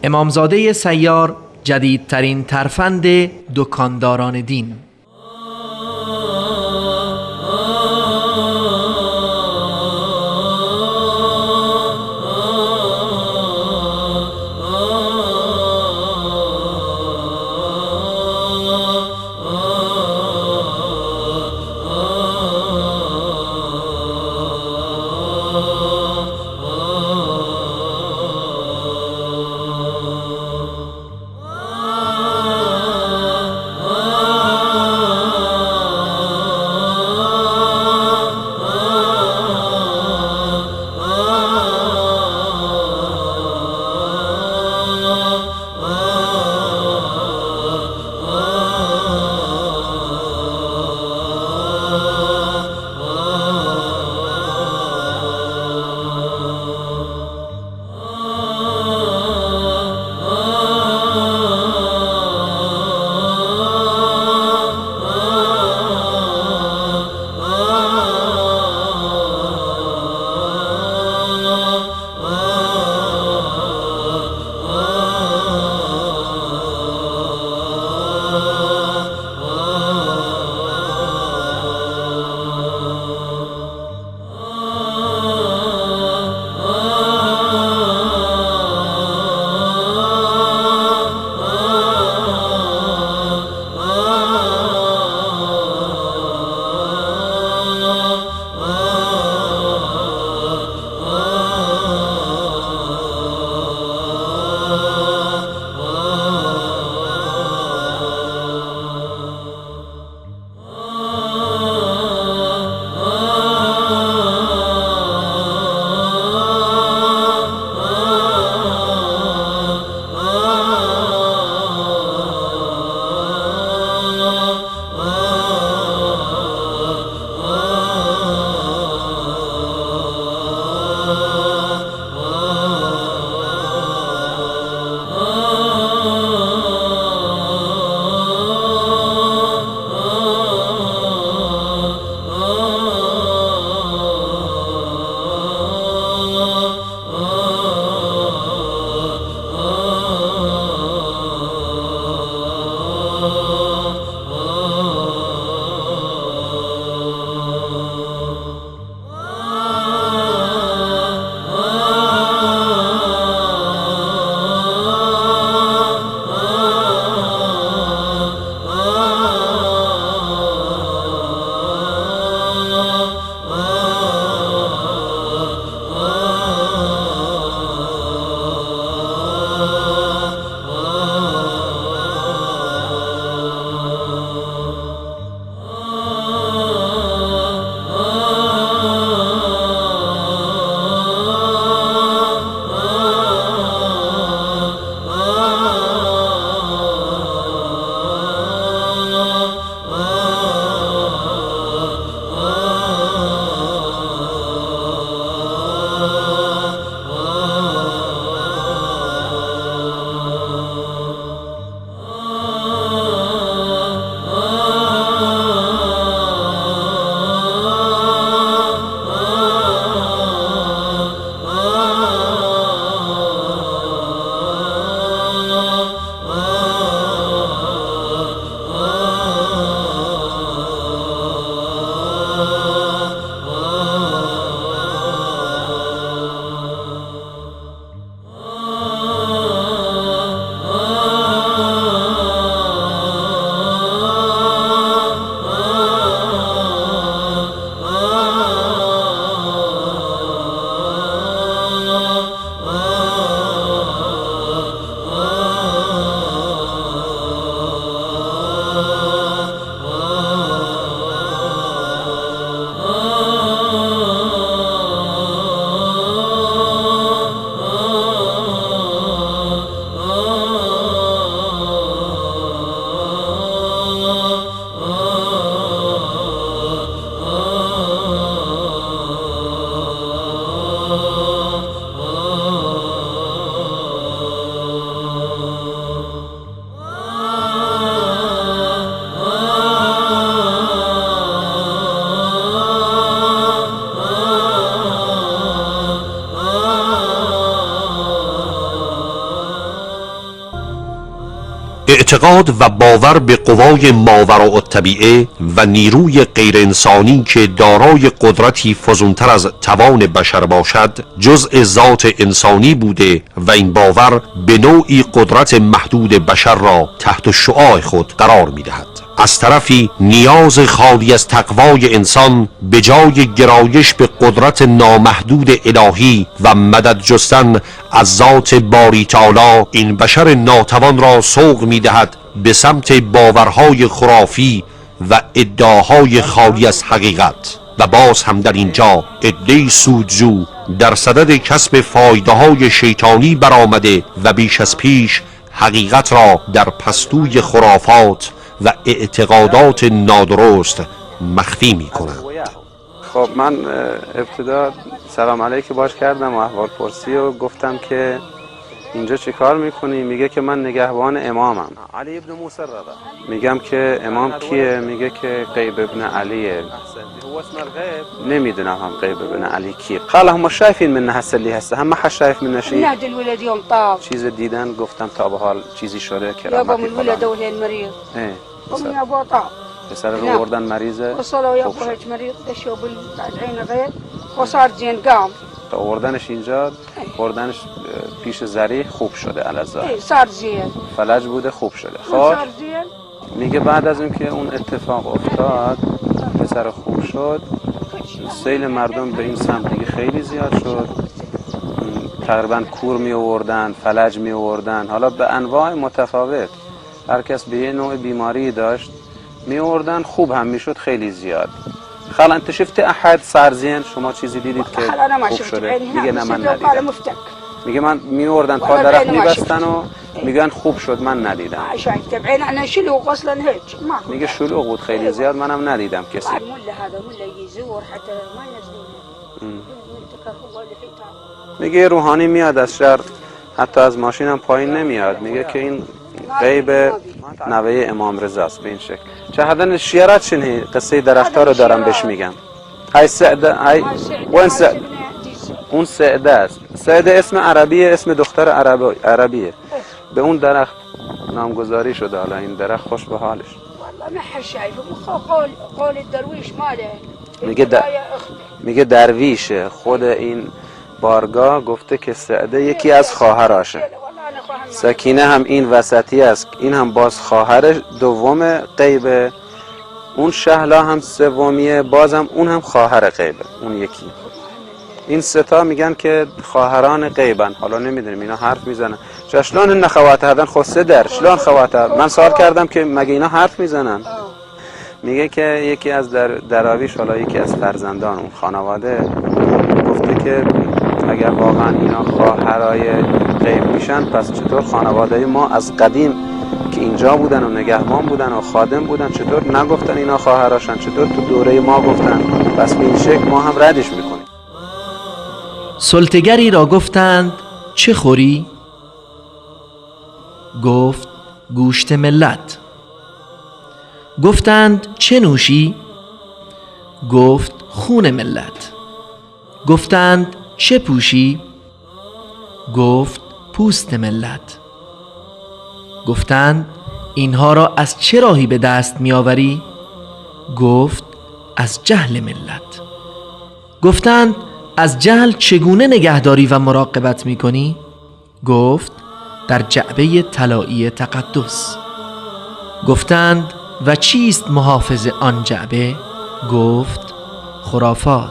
امامزاده سیار جدیدترین ترفند دکانداران دین. اعتقاد و باور به قوای ماوراء الطبیعه و نیروی غیر انسانی که دارای قدرتی فزونتر از توان بشر باشد جزء ذات انسانی بوده و این باور به نوعی قدرت محدود بشر را تحت شعاع خود قرار می دهد. از طرفی نیاز خالی از تقوای انسان به جای گرایش به قدرت نامحدود الهی و مدد جستن از ذات باری تعالی این بشر ناتوان را سوق می دهد به سمت باورهای خرافی و ادعاهای خالی از حقیقت و باز هم در اینجا عده‌ای سودجو در صدد کسب فایده‌های شیطانی برآمده و بیش از پیش حقیقت را در پستوی خرافات و اعتقادات نادرست مخفی می کنند. خب من ابتدا سلام علیک باش کردم و احوال پرسی و گفتم که اینجا چی کار میکنی؟ میگه که من نگهبان امامم. علی ابن موسی رضا. میگم که امام کیه؟ میگه که غیب ابن علیه. نمیدونم هم غیب ابن علی کیه. خاله هم شايفين منه هسه اللي هسه هم ما حد شايف منه شيء. نهج الولد يوم طاب. چیز دیدن گفتم تا به حال چیزی شده که يابا من ولد وهي المريض. ومن ابو طاب. پسر رو بردن مریضه. وصلوا يابا هيك مريض دشوا بالعين غير وصار زين قام. تا آوردنش اینجا بردنش پیش زری خوب شده الازا صار زين فلج بوده خوب شده. خب صار زين میگه بعد از اینکه اون اتفاق افتاد پسر خوب شد سیل مردم به این سمت دیگه خیلی زیاد شد تقریبا کور می آوردن فلج می آوردن حالا به انواع متفاوت هر کس به یه نوع بیماری داشت می آوردن خوب هم میشد خیلی زیاد. خاله انت شفت احد صار زين شما چیزی دیدید که خوب شده؟ میگه نه من ندیدم. میگه من میوردن پا درخت میبستن و میگن خوب شد من ندیدم. شايف تبعين انا شلوغ اصلا هيك ما میگه شلوغ بود خیلی زیاد منم ندیدم کسی. مله هذا مله يزور حتى ما ينزلون. میگه روحانی میاد از شهر حتی از ماشینم پایین نمیاد. میگه که این غیب نوه امام رضاست به این شکل. شاهدن الشيارات شنو قصه درخت‌ها رو دارم بهش میگم. های سعده های وين سعده؟ اون سعده است. سعده اسم عربیه اسم دختر عربیه. به اون درخت نامگذاری شده. حالا این درخت خوش به حالش. والله ما حد شايفه قول الدرويش ماله. میگه درویشه خود این بارگاه گفته که سعده یکی از خواهراشه. سکینه هم این وسطی است این هم باز خواهر دوم غیبه. اون شهلا هم سومیه بازم اون هم خواهر غیبه اون یکی. این ستا میگن که خواهران غیبن. حالا نمیدونیم اینا حرف میزنن شلون این خوات هدن خصه در شلون خوات. من سوال کردم که مگه اینا حرف میزنن؟ میگه که یکی از دراویش حالا یکی از فرزندان اون خانواده گفته که اگر واقعا اینا خواهرای غیب میشن پس چطور خانواده ما از قدیم که اینجا بودن و نگهبان بودن و خادم بودن چطور نگفتن اینا خواهراشن؟ چطور تو دوره ما گفتن؟ پس به این شکل ما هم ردش میکنیم. سلطگری را گفتند چه خوری؟ گفت گوشت ملت. گفتند چه نوشی؟ گفت خون ملت. گفتند چه پوشی؟ گفت پوست ملت. گفتند اینها را از چه راهی به دست می آوری؟ گفت از جهل ملت. گفتند از جهل چگونه نگهداری و مراقبت می کنی؟ گفت در جعبه طلایی تقدس. گفتند و چیست محافظ آن جعبه؟ گفت خرافات.